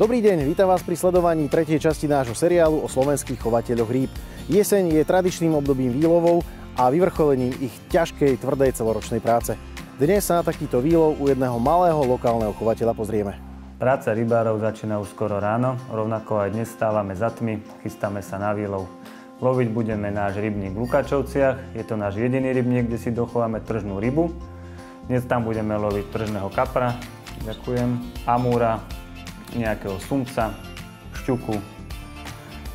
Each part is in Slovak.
Dobrý deň, vítam vás pri sledovaní tretej časti nášho seriálu o slovenských chovateľoch rýb. Jeseň je tradičným obdobím výlovov a vyvrcholením ich ťažkej, tvrdej celoročnej práce. Dnes sa na takýto výlov u jedného malého lokálneho chovateľa pozrieme. Práca rybárov začína už skoro ráno, rovnako aj dnes stávame za tmy, chystáme sa na výlov. Loviť budeme náš rybník v Lukáčovciach, je to náš jediný rybník, kde si dochováme tržnú rybu. Dnes tam budeme loviť tržného kapra, amúra, nejakého sumca, šťuku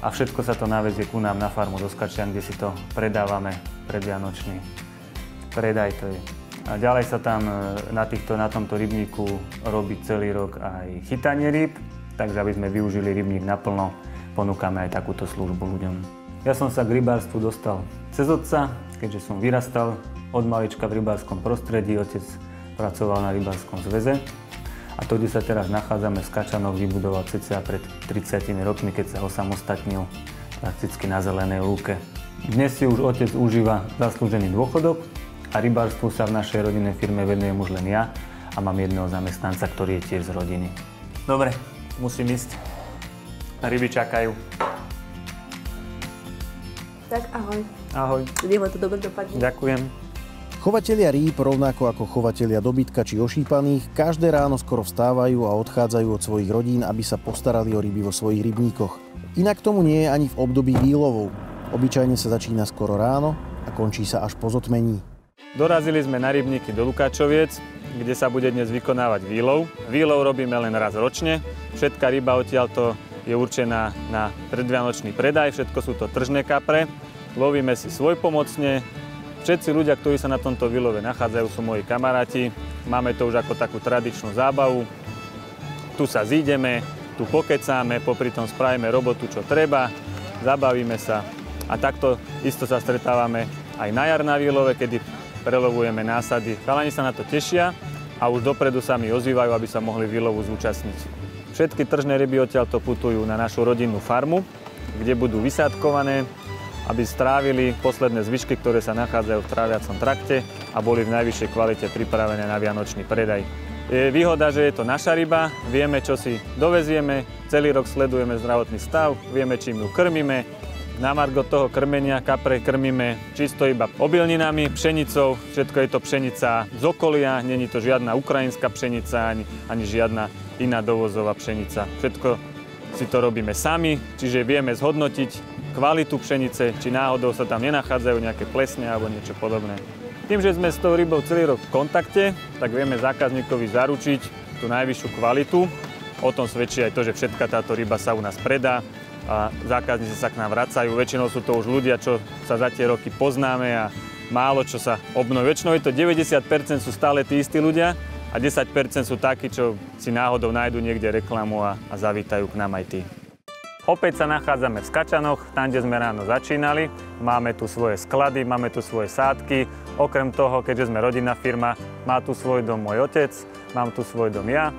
a všetko sa to navezie ku nám na farmu do Skačian, kde si to predávame predvianočný predaj to je. A ďalej sa tam na tomto rybníku robí celý rok aj chytanie rýb, takže aby sme využili rybník naplno, ponúkame aj takúto službu ľuďom. Ja som sa k rybárstvu dostal cez otca, keďže som vyrastal od malička v rybárskom prostredí, otec pracoval na rybárskom zväze. A to, kde sa teraz nachádzame v Skačanoch, vybudoval cca pred 30 rokmi, keď sa osamostatnil prakticky na zelenej lúke. Dnes si už otec užíva zaslúžený dôchodok a rybárstvu sa v našej rodinnej firme venujem už len ja a mám jedného zamestnanca, ktorý je tiež z rodiny. Dobre, musím ísť. Ryby čakajú. Tak ahoj. Ahoj. Nech to dobre dopadne. Ďakujem. Chovatelia rýb, rovnako ako chovatelia dobytka či ošípaných, každé ráno skoro vstávajú a odchádzajú od svojich rodín, aby sa postarali o ryby vo svojich rybníkoch. Inak tomu nie je ani v období výlovov. Obyčajne sa začína skoro ráno a končí sa až po zotmení. Dorazili sme na rybníky do Lukáčoviec, kde sa bude dnes vykonávať výlov. Výlov robíme len raz ročne. Všetká ryba odtiaľto je určená na predvianočný predaj, všetko sú to tržné kapre. Lovíme si svojpomocne. Všetci ľudia, ktorí sa na tomto výlove nachádzajú, sú moji kamaráti. Máme to už ako takú tradičnú zábavu. Tu sa zídeme, tu pokecáme, popri tom spravíme robotu, čo treba, zabavíme sa. A takto isto sa stretávame aj na jar na výlove, kedy prelovujeme násady. Chalani sa na to tešia a už dopredu sa mi ozývajú, aby sa mohli výlovu zúčastniť. Všetky tržné ryby odtiaľto putujú na našu rodinnú farmu, kde budú vysádkované, aby strávili posledné zvyšky, ktoré sa nachádzajú v tráviacom trakte a boli v najvyššej kvalite pripravené na vianočný predaj. Je výhoda, že je to naša ryba, vieme, čo si dovezieme, celý rok sledujeme zdravotný stav, vieme, čím ju krmíme. Na margo toho krmenia kapre krmíme čisto iba obilninami, pšenicou, všetko je to pšenica z okolia, není to žiadna ukrajinská pšenica ani žiadna iná dovozová pšenica. Všetko si to robíme sami, čiže vieme zhodnotiť kvalitu pšenice, či náhodou sa tam nenachádzajú nejaké plesne alebo niečo podobné. Tým, že sme s tou rybou celý rok v kontakte, tak vieme zákazníkovi zaručiť tú najvyššiu kvalitu. O tom svedčí aj to, že všetká táto ryba sa u nás predá a zákazníci sa k nám vracajú. Väčšinou sú to už ľudia, čo sa za tie roky poznáme a málo čo sa obnoví. Väčšinou je to 90% sú stále tí istí ľudia a 10% sú takí, čo si náhodou nájdu niekde reklamu a zavítajú k nám aj tí. Opäť sa nachádzame v Skačanoch, tam, kde sme ráno začínali. Máme tu svoje sklady, máme tu svoje sádky. Okrem toho, keďže sme rodinná firma, má tu svoj dom môj otec, mám tu svoj dom ja.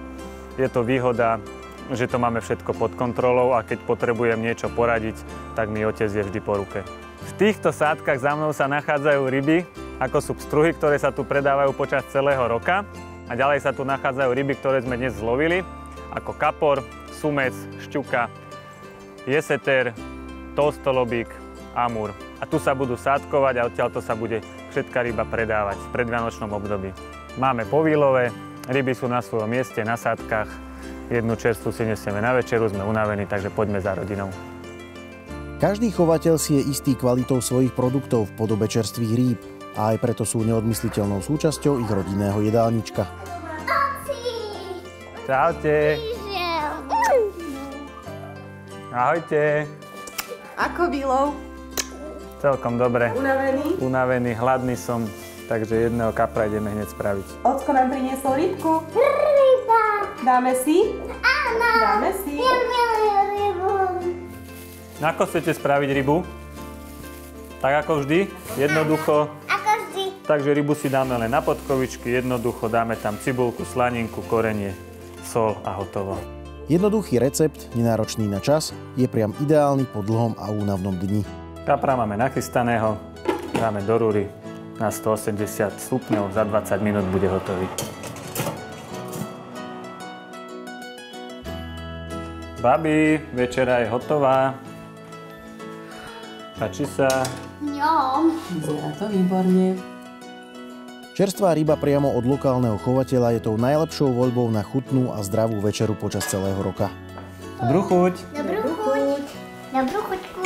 Je to výhoda, že to máme všetko pod kontrolou a keď potrebujem niečo poradiť, tak mi otec je vždy po ruke. V týchto sádkach za mnou sa nachádzajú ryby, ako sú pstruhy, ktoré sa tu predávajú počas celého roka. A ďalej sa tu nachádzajú ryby, ktoré sme dnes zlovili, ako kapor, sumec, šťuka, jeseter, toustolobík, amúr. A tu sa budú sádkovať a odtiaľto sa bude všetká ryba predávať v predvianočnom období. Máme povýlové, ryby sú na svojom mieste, na sádkach. Jednu čerstvu si nesieme na večeru, sme unavení, takže poďme za rodinou. Každý chovateľ si je istý kvalitou svojich produktov v podobe čerstvých rýb a aj preto sú neodmysliteľnou súčasťou ich rodinného jedálnička. Čaute. Ahojte. Ako výlov? Celkom dobre. Unavený? Unavený, hladný som, takže jedného kapra ideme hneď spraviť. Ocko nám priniesol rybku. Ryba. Dáme si? Áno. Dáme si. Ja milujem rybu. Ako chcete spraviť rybu? Tak ako vždy, jednoducho. Ako vždy. Takže rybu si dáme len na podkovičky, jednoducho dáme tam cibulku, slaninku, korenie, sol a hotovo. Jednoduchý recept, nenáročný na čas, je priam ideálny po dlhom a únavnom dni. Kapra máme nachystaného, dáme do rúry na 180 stupňov, za 20 minút bude hotový. Babi, večera je hotová. Páči sa? Ňom. Vyzerá to výborne. Čerstvá ryba priamo od lokálneho chovateľa je tou najlepšou voľbou na chutnú a zdravú večeru počas celého roka. Dobrú chuť. Dobrú chuť. Dobrú chuťku.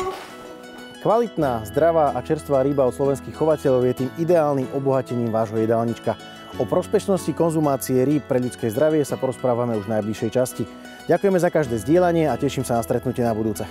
Kvalitná, zdravá a čerstvá ryba od slovenských chovateľov je tým ideálnym obohatením vášho jedálnička. O prospešnosti konzumácie rýb pre ľudské zdravie sa porozprávame už v najbližšej časti. Ďakujeme za každé zdieľanie a teším sa na stretnutie na budúce.